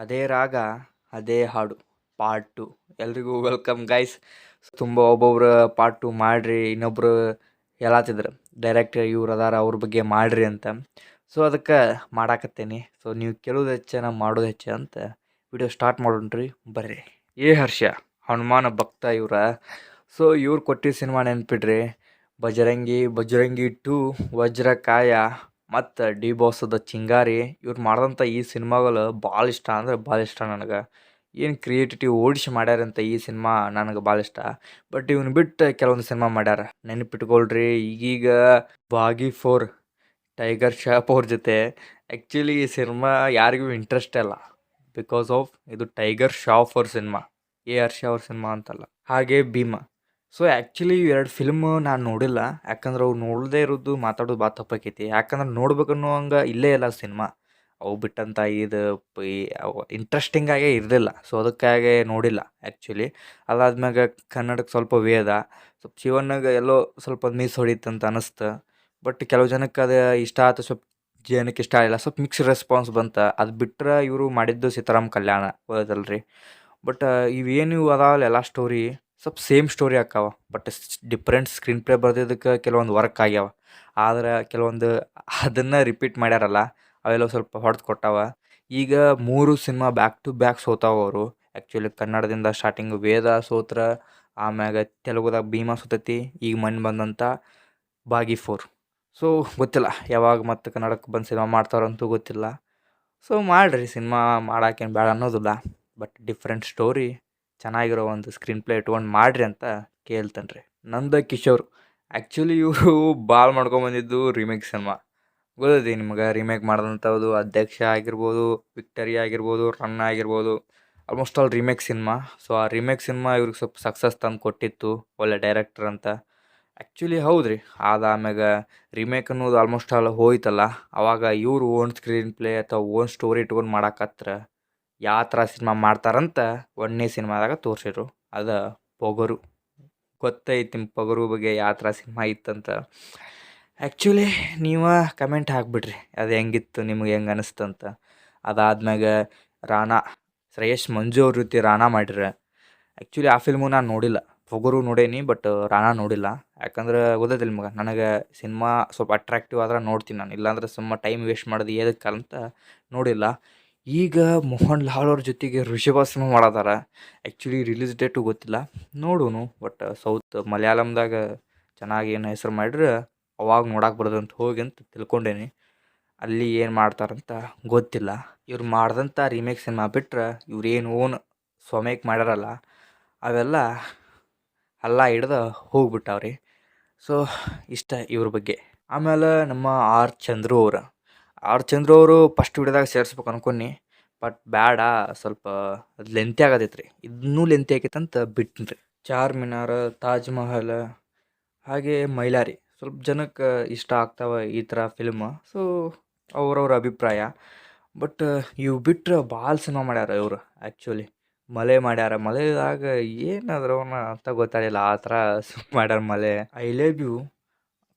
ಅದೇ ರಾಗ ಅದೇ ಹಾಡು ಪಾರ್ಟ್ 2. ಎಲ್ರಿಗೂ ವೆಲ್ಕಮ್ ಗೈಸ್. ತುಂಬ ಒಬ್ಬೊಬ್ರು ಪಾರ್ಟ್ 2 ಮಾಡಿರಿ, ಇನ್ನೊಬ್ರು ಹೇಳತ್ತಿದ್ರು ಡೈರೆಕ್ಟ್ ಇವ್ರು ಅದಾರ ಅವ್ರ ಬಗ್ಗೆ ಮಾಡಿರಿ ಅಂತ. ಸೊ ಅದಕ್ಕೆ ಮಾಡಾಕತ್ತೇನಿ. ಸೊ ನೀವು ಕೇಳೋದು ಹೆಚ್ಚ ನಾ ಮಾಡೋದು ಹೆಚ್ಚ ಅಂತ ವಿಡಿಯೋ ಸ್ಟಾರ್ಟ್ ಮಾಡೋಣ್ರಿ. ಬರ್ರಿ. ಹರ್ಷ ಹನುಮಾನ ಭಕ್ತ ಇವ್ರ. ಸೊ ಇವ್ರು ಕೊಟ್ಟಿದ್ದ ಸಿನಿಮಾ ನೆನ್ಪಿಡ್ರಿ, ಬಜರಂಗಿ 2, ವಜ್ರಕಾಯ ಮತ್ತು ಡಿ ಬಾಸದ ಚಿಂಗಾರಿ. ಇವ್ರು ಮಾಡಿದಂಥ ಈ ಸಿನಿಮಾಗಳು ಭಾಳ ಇಷ್ಟ ಅಂದ್ರೆ ಭಾಳ ಇಷ್ಟ ನನಗೆ. ಏನು ಕ್ರಿಯೇಟಿವಿಟಿ ಓಡಿಸಿ ಮಾಡ್ಯಾರಂತ ಈ ಸಿನಿಮಾ ನನಗೆ ಭಾಳ ಇಷ್ಟ. ಬಟ್ ಇವ್ನು ಬಿಟ್ಟು ಕೆಲವೊಂದು ಸಿನಿಮಾ ಮಾಡ್ಯಾರ, ನೆನಪಿಟ್ಕೊಳ್ರಿ. ಈಗೀಗ ಬಾಗಿ 4 ಟೈಗರ್ ಶ್ರಾಫ್ ಅವ್ರ ಜೊತೆ. ಆ್ಯಕ್ಚುಲಿ ಈ ಸಿನಿಮಾ ಯಾರಿಗೂ ಇಂಟ್ರೆಸ್ಟ್ ಇಲ್ಲ, ಬಿಕಾಸ್ ಆಫ್ ಇದು ಟೈಗರ್ ಶ್ರಾಫ್ ಅವ್ರ ಸಿನಿಮಾ, ಹರ್ಷ ಅವ್ರ ಸಿನಿಮಾ ಅಂತಲ್ಲ. ಹಾಗೆ ಭೀಮಾ. ಸೊ ಆ್ಯಕ್ಚುಲಿ ಇವೆರಡು ಫಿಲ್ಮ್ ನಾನು ನೋಡಿಲ್ಲ, ಯಾಕಂದ್ರೆ ಅವು ನೋಡದೇ ಇರೋದು ಮಾತಾಡೋದು ಭಾಳ ತಪ್ಪಾಕೈತಿ. ಯಾಕಂದ್ರೆ ನೋಡ್ಬೇಕನ್ನೋ ಹಂಗೆ ಇಲ್ಲೇ ಇಲ್ಲ ಸಿನಿಮಾ. ಅವು ಬಿಟ್ಟಂತ ಇದು ಅವು ಇಂಟ್ರೆಸ್ಟಿಂಗ್ ಆಗೇ ಇರಲಿಲ್ಲ. ಸೊ ಅದಕ್ಕಾಗಿ ನೋಡಿಲ್ಲ ಆ್ಯಕ್ಚುಲಿ. ಅದಾದ್ಮ್ಯಾಗ ಕನ್ನಡಕ್ಕೆ ಸ್ವಲ್ಪ ವೇದ, ಸ್ವಲ್ಪ ಶಿವಣ್ಣಗ ಎಲ್ಲೋ ಸ್ವಲ್ಪ ಮಿಸ್ ಹೊಡಿತಂತ ಅನಿಸ್ತು. ಬಟ್ ಕೆಲವು ಜನಕ್ಕೆ ಅದು ಇಷ್ಟ ಆಯ್ತು, ಸ್ವಲ್ಪ ಜನಕ್ಕೆ ಇಷ್ಟ ಆಗಿಲ್ಲ. ಸ್ವಲ್ಪ ಮಿಕ್ಸ್ ರೆಸ್ಪಾನ್ಸ್ ಬಂತು. ಅದು ಬಿಟ್ಟರೆ ಇವರು ಮಾಡಿದ್ದು ಸೀತಾರಾಮ್ ಕಲ್ಯಾಣ ಹೋದಲ್ರಿ. ಬಟ್ ಇವೇನು ಅದಾವಲ್ಲ ಎಲ್ಲ ಸ್ಟೋರಿ ಸ್ವಲ್ಪ ಸೇಮ್ ಸ್ಟೋರಿ ಆಕ್ಕಾವ. ಬಟ್ ಡಿಫ್ರೆಂಟ್ ಸ್ಕ್ರೀನ್ ಪ್ಲೇ ಬರ್ದಿದ್ದಕ್ಕೆ ಕೆಲವೊಂದು ವರ್ಕ್ ಆಗ್ಯಾವ. ಆದ್ರೆ ಕೆಲವೊಂದು ಅದನ್ನು ರಿಪೀಟ್ ಮಾಡ್ಯಾರಲ್ಲ, ಅವೆಲ್ಲ ಸ್ವಲ್ಪ ಹೊಡೆದು ಕೊಟ್ಟಾವ. ಈಗ 3 ಸಿನಿಮಾ ಬ್ಯಾಕ್ ಟು ಬ್ಯಾಕ್ ಸೋತಾವ ಅವರು. ಆ್ಯಕ್ಚುಲಿ ಕನ್ನಡದಿಂದ ಸ್ಟಾರ್ಟಿಂಗು ವೇದ ಸೋತ್ರ, ಆಮ್ಯಾಗ ತೆಲುಗುದಾಗ ಭೀಮಾ ಸೋತೈತಿ, ಈಗ ಮಣ್ಣು ಬಂದಂಥ ಬಾಗಿ 4. ಸೊ ಗೊತ್ತಿಲ್ಲ ಯಾವಾಗ ಮತ್ತೆ ಕನ್ನಡಕ್ಕೆ ಬಂದು ಸಿನಿಮಾ ಮಾಡ್ತಾರಂತೂ ಗೊತ್ತಿಲ್ಲ. ಸೊ ಮಾಡಿರಿ ಸಿನಿಮಾ, ಮಾಡಾಕೇನು ಬೇಡ ಅನ್ನೋದಿಲ್ಲ. ಬಟ್ ಡಿಫ್ರೆಂಟ್ ಸ್ಟೋರಿ, ಚೆನ್ನಾಗಿರೋ ಒಂದು ಸ್ಕ್ರೀನ್ ಪ್ಲೇ ಇಟ್ಕೊಂಡು ಮಾಡಿರಿ ಅಂತ ಕೇಳ್ತೇನೆ ರೀ. ನಂದ ಕಿಶೋರ್. ಆ್ಯಕ್ಚುಲಿ ಇವರು ಭಾಳ ಮಾಡ್ಕೊಂಬಂದಿದ್ದು ರೀಮೇಕ್ ಸಿನಿಮಾ. ಗೊತ್ತೈತಿ ನಿಮ್ಗೆ, ರೀಮೇಕ್ ಮಾಡಿದಂಥದ್ದು ಅಧ್ಯಕ್ಷ ಆಗಿರ್ಬೋದು, ವಿಕ್ಟರಿ ಆಗಿರ್ಬೋದು, ರನ್ ಆಗಿರ್ಬೋದು, almost all remake cinema. So ಆ ರೀಮೇಕ್ ಸಿನಿಮಾ ಇವ್ರಿಗೆ ಸ್ವಲ್ಪ ಸಕ್ಸಸ್ ತಂದು ಕೊಟ್ಟಿತ್ತು, ಒಳ್ಳೆ ಡೈರೆಕ್ಟರ್ ಅಂತ. ಆ್ಯಕ್ಚುಲಿ ಹೌದು ರೀ. ಆಮ್ಯಾಗ ರೀಮೇಕ್ ಅನ್ನೋದು ಆಲ್ಮೋಸ್ಟ್ ಆಲ್ ಹೋಯ್ತಲ್ಲ, ಅವಾಗ ಇವರು ಓನ್ ಸ್ಕ್ರೀನ್ ಪ್ಲೇ ಅಥವಾ ಓನ್ ಸ್ಟೋರಿ ಇಟ್ಕೊಂಡು ಮಾಡಾಕತ್ರ ಯಾವ ಥರ ಸಿನಿಮಾ ಮಾಡ್ತಾರಂತ ಒಂದನೇ ಸಿನಿಮಾದಾಗ ತೋರಿಸಿದ್ರು. ಅದು ಪೊಗರು. ಗೊತ್ತೈತಿ ನಿಮ್ಮ ಪೊಗರು ಬಗ್ಗೆ ಯಾವ ಥರ ಸಿನಿಮಾ ಇತ್ತಂತ. ಆ್ಯಕ್ಚುಲಿ ನೀವು ಕಮೆಂಟ್ ಹಾಕ್ಬಿಡ್ರಿ, ಅದು ಹೆಂಗಿತ್ತು, ನಿಮ್ಗೆ ಹೆಂಗೆ ಅನಿಸ್ತು ಅಂತ. ಅದಾದ್ಮ್ಯಾಗ ರಾಣಾ, ಶ್ರೇಯಸ್ ಮಂಜು ಅವ್ರ ಜೊತೆ ರಾಣಾ ಮಾಡಿರ. ಆ್ಯಕ್ಚುಲಿ ಆ ಫಿಲ್ಮು ನಾನು ನೋಡಿಲ್ಲ. ಪೊಗರು ನೋಡೇನಿ, ಬಟ್ ರಾಣಾ ನೋಡಿಲ್ಲ. ಯಾಕಂದ್ರೆ ಗೊತ್ತೈತಿಲ್ಲ ನಿಮ್ಗೆ, ನನಗೆ ಸಿನಿಮಾ ಸ್ವಲ್ಪ ಅಟ್ರಾಕ್ಟಿವ್ ಆದ್ರೆ ನೋಡ್ತೀನಿ ನಾನು, ಇಲ್ಲಾಂದ್ರೆ ಸುಮ್ಮ ಟೈಮ್ ವೇಸ್ಟ್ ಮಾಡೋದು ಏನಕ್ಕಂತ ನೋಡಿಲ್ಲ. ಈಗ ಮೋಹನ್ ಲಾಲ್ ಅವ್ರ ಜೊತೆಗೆ ಋಷಭ ಸಿನಿಮಾ ಮಾಡತ್ತಾರ. ಆ್ಯಕ್ಚುಲಿ ರಿಲೀಸ್ ಡೇಟು ಗೊತ್ತಿಲ್ಲ, ನೋಡೋನು. ಬಟ್ ಸೌತ್ ಮಲಯಾಳಂದಾಗ ಚೆನ್ನಾಗಿ ಏನು ಹೆಸರು ಮಾಡಿದ್ರೆ ಅವಾಗ ನೋಡಕ್ಕೆ ಬರೋದಂತ ಹೋಗಿ ಅಂತ ತಿಳ್ಕೊಂಡೇನಿ. ಅಲ್ಲಿ ಏನು ಮಾಡ್ತಾರಂತ ಗೊತ್ತಿಲ್ಲ. ಇವ್ರು ಮಾಡಿದಂಥ ರೀಮೇಕ್ ಸಿನಿಮಾ ಬಿಟ್ರೆ ಇವ್ರು ಏನು ಓನ್ ಸ್ವಮೇಕ್ ಮಾಡ್ಯಾರಲ್ಲ, ಅವೆಲ್ಲ ಹಲ್ಲ ಹಿಡ್ದು ಹೋಗ್ಬಿಟ್ಟಾವ್ರಿ. ಸೊ ಇಷ್ಟ ಇವ್ರ ಬಗ್ಗೆ. ಆಮೇಲೆ ನಮ್ಮ ಚಂದ್ರು ಅವರು ಫಸ್ಟ್ ವಿಡಿಯೋದಾಗ ಸೇರಿಸ್ಬೇಕು ಅನ್ಕೊಂಡಿ, ಬಟ್ ಬೇಡ, ಸ್ವಲ್ಪ ಅದು ಲೆಂತಿ ಆಗತೈತೆ ರೀ. ಇನ್ನೂ ಲೆಂತಿ ಆಕೈತಂತ ಬಿಟ್ಟಿನಿ ರೀ. ಚಾರ್ಮಿನಾರ್, ತಾಜ್ ಮಹಲ್, ಹಾಗೆ ಮೈಲಾರಿ ಸ್ವಲ್ಪ ಜನಕ್ಕೆ ಇಷ್ಟ ಆಗ್ತಾವೆ ಈ ಥರ ಫಿಲ್ಮ್. ಸೊ ಅವ್ರವ್ರ ಅಭಿಪ್ರಾಯ. ಬಟ್ ಇವು ಬಿಟ್ಟರೆ ಭಾಳ ಸಿನಿಮಾ ಮಾಡ್ಯಾರ ಇವರು. ಆ್ಯಕ್ಚುಲಿ ಮಲೆ ಮಾಡ್ಯಾರ. ಮಲೆದಾಗ ಏನಾದ್ರವನ್ನ ಅಂತ ಗೊತ್ತಾಗಿಲ್ಲ, ಆ ಥರ ಮಾಡ್ಯಾರ ಮಲೆ. ಐ ಲವ್ ಯು,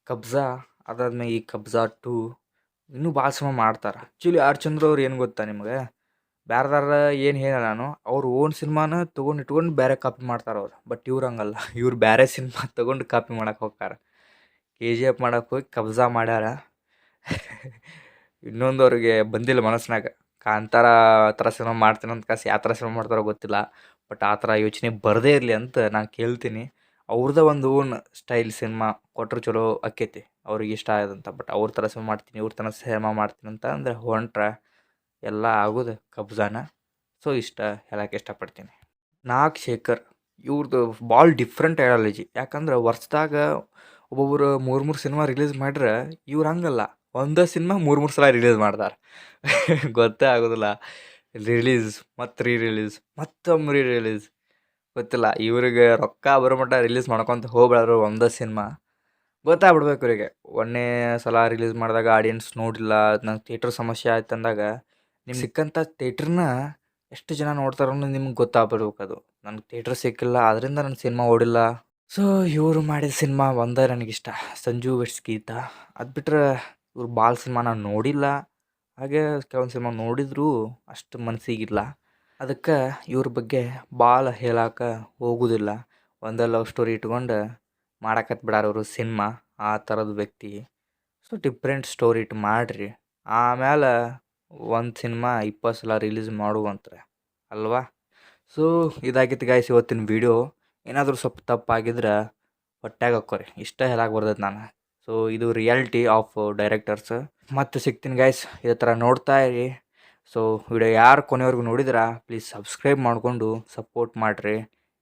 ಕಬ್ಜಾ, ಅದಾದ್ಮೇಲೆ ಈ ಕಬ್ಜಾ 2, ಇನ್ನೂ ಭಾಳ ಸಿನಿಮಾ ಮಾಡ್ತಾರೆ. ಆ್ಯಕ್ಚುಲಿ ಚಂದ್ರು ಅವ್ರು ಏನು ಗೊತ್ತಾ ನಿಮ್ಗೆ, ಬೇರೆದಾರ ಏನು ಹೇಳ ನಾನು, ಅವ್ರು ಓನ್ ಸಿನಿಮಾನ ಇಟ್ಕೊಂಡು ಬೇರೆ ಕಾಪಿ ಮಾಡ್ತಾರೆ ಅವ್ರು. ಬಟ್ ಇವ್ರು ಹಂಗಲ್ಲ, ಇವ್ರು ಬೇರೆ ಸಿನಿಮಾ ತೊಗೊಂಡು ಕಾಪಿ ಮಾಡಕ್ಕೆ ಹೋಗ್ತಾರೆ. KGF ಮಾಡಕ್ಕೆ ಹೋಗಿ ಕಬ್ಜಾ ಮಾಡ್ಯಾರ. ಇನ್ನೊಂದು ಅವ್ರಿಗೆ ಬಂದಿಲ್ಲ ಮನಸ್ಸಿನಾಗ, ಕಾಂತಾರ ಆ ಥರ ಸಿನಿಮಾ ಮಾಡ್ತೀನಿ ಅಂತ ಕಾಸು ಯಾವ ಥರ ಸಿನಿಮಾ ಮಾಡ್ತಾರೋ ಗೊತ್ತಿಲ್ಲ. ಬಟ್ ಆ ಥರ ಯೋಚನೆ ಬರದೇ ಇರಲಿ ಅಂತ ನಾನು ಕೇಳ್ತೀನಿ. ಅವ್ರದ್ದೇ ಒಂದು ಓನ್ ಸ್ಟೈಲ್ ಸಿನಿಮಾ ಕೊಟ್ಟರು ಚಲೋ ಆಕ್ಕೈತಿ, ಅವ್ರಿಗೆ ಇಷ್ಟ ಆಗೋದಂತ. ಬಟ್ ಅವ್ರ ಥರ ಸಿನಿಮಾ ಮಾಡ್ತೀನಿ, ಇವ್ರ ಥರ ಸಿನಿಮಾ ಮಾಡ್ತೀನಿ ಅಂತ ಅಂದರೆ ಹೊಂಟ್ರೆ ಎಲ್ಲ ಆಗೋದು ಕಬ್ಜಾನ. ಸೊ ಇಷ್ಟ ಹೇಳಕ್ಕೆ ಇಷ್ಟಪಡ್ತೀನಿ. ಶೇಖರ್ ಇವ್ರದ್ದು ಭಾಳ ಡಿಫ್ರೆಂಟ್ ಐಡಿಯಾಲಜಿ. ಯಾಕಂದ್ರೆ ವರ್ಷದಾಗ ಒಬ್ಬೊಬ್ಬರು 3 ಸಿನಿಮಾ ರಿಲೀಸ್ ಮಾಡ್ರೆ, ಇವ್ರು ಹಂಗಲ್ಲ, ಒಂದೇ ಸಿನಿಮಾ 3 ಸಲ ರಿಲೀಸ್ ಮಾಡ್ತಾರೆ. ಗೊತ್ತೇ ಆಗೋದಿಲ್ಲ. ರಿಲೀಸ್ ಮತ್ತು ರಿಲೀಸ್ ಮತ್ತೊಮ್ಮೆ ರಿಲೀಸ್. ಗೊತ್ತಿಲ್ಲ, ಇವ್ರಿಗೆ ರೊಕ್ಕ ಬರೋ ಮಟ್ಟ ರಿಲೀಸ್ ಮಾಡ್ಕೊತ ಹೋಗ್ಬೇಡ್ರು ಒಂದೇ ಸಿನಿಮಾ. ಗೊತ್ತಾಗ್ಬಿಡ್ಬೇಕು ಇವರಿಗೆ. ಒಂದನೇ ಸಲ ರಿಲೀಸ್ ಮಾಡಿದಾಗ ಆಡಿಯನ್ಸ್ ನೋಡಿಲ್ಲ, ನಂಗೆ ಥಿಯೇಟ್ರ್ ಸಮಸ್ಯೆ ಆಯ್ತು ಅಂದಾಗ ನಿಮ್ಗೆ ಸಿಕ್ಕಂಥ ಥಿಯೇಟ್ರನ್ನ ಎಷ್ಟು ಜನ ನೋಡ್ತಾರೋ ಅನ್ನೋದು ನಿಮ್ಗೆ ಗೊತ್ತಾಗ್ಬಿಡ್ಬೇಕು. ಅದು ನನಗೆ ಥಿಯೇಟ್ರ್ ಸಿಕ್ಕಿಲ್ಲ, ಅದರಿಂದ ನನ್ನ ಸಿನಿಮಾ ಓಡಿಲ್ಲ. ಸೊ ಇವರು ಮಾಡಿದ ಸಿನಿಮಾ ಒಂದೇ ನನಗಿಷ್ಟ, ಸಂಜು ವೆಟ್ಸ್ ಗೀತಾ. ಅದು ಬಿಟ್ಟರೆ ಇವ್ರು ಭಾಳ ಸಿನಿಮಾ ನಾನು ನೋಡಿಲ್ಲ. ಹಾಗೆ ಕೆಲವೊಂದು ಸಿನಿಮಾ ನೋಡಿದರೂ ಅಷ್ಟು ಮನಸ್ಸಿಗಿಲ್ಲ. ಅದಕ್ಕೆ ಇವ್ರ ಬಗ್ಗೆ ಭಾಳ ಹೇಳಕ್ಕೆ ಹೋಗುವುದಿಲ್ಲ. ಒಂದೇ ಲವ್ ಸ್ಟೋರಿ ಇಟ್ಕೊಂಡು ಮಾಡಕತ್ ಬಿಡಾರ ಅವರು ಸಿನಿಮಾ, ಆ ಥರದ ವ್ಯಕ್ತಿ. ಸೊ ಡಿಫ್ರೆಂಟ್ ಸ್ಟೋರಿ ಇಟ್ಟು ಮಾಡಿರಿ, ಆಮೇಲೆ ಒಂದು ಸಿನಿಮಾ 20 ಸಲ ರಿಲೀಸ್ ಮಾಡುವಂತ್ರೆ ಅಲ್ವಾ. ಸೊ ಇದಾಗಿತ್ತು ಗಾಯ್ಸ್ ಇವತ್ತಿನ ವಿಡಿಯೋ. ಏನಾದರೂ ಸ್ವಲ್ಪ ತಪ್ಪಾಗಿದ್ರೆ ಹೊಟ್ಯಾಗ ಹಾಕ್ಕೋರಿ, ಇಷ್ಟ ಹೇಳಕ್ಕೆ ಬರ್ತೈತೆ ನಾನು. ಸೊ ಇದು ರಿಯಾಲಿಟಿ ಆಫ್ ಡೈರೆಕ್ಟರ್ಸ್. ಮತ್ತೆ ಸಿಗ್ತೀನಿ ಗಾಯ್ಸ್, ಇದೇ ಥರ ನೋಡ್ತಾ ಇರಿ. ಸೊ ವಿಡಿಯೋ ಯಾರು ಕೊನೆವರೆಗೂ ನೋಡಿದ್ರೆ ಪ್ಲೀಸ್ ಸಬ್ಸ್ಕ್ರೈಬ್ ಮಾಡಿಕೊಂಡು ಸಪೋರ್ಟ್ ಮಾಡಿರಿ.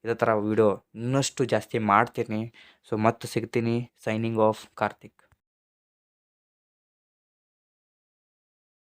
ಇದೇ ಥರ ವಿಡಿಯೋ ಇನ್ನಷ್ಟು ಜಾಸ್ತಿ ಮಾಡ್ತೀನಿ. ಸೊ ಮತ್ತೆ ಸಿಗ್ತೀನಿ. Signing off Karthik.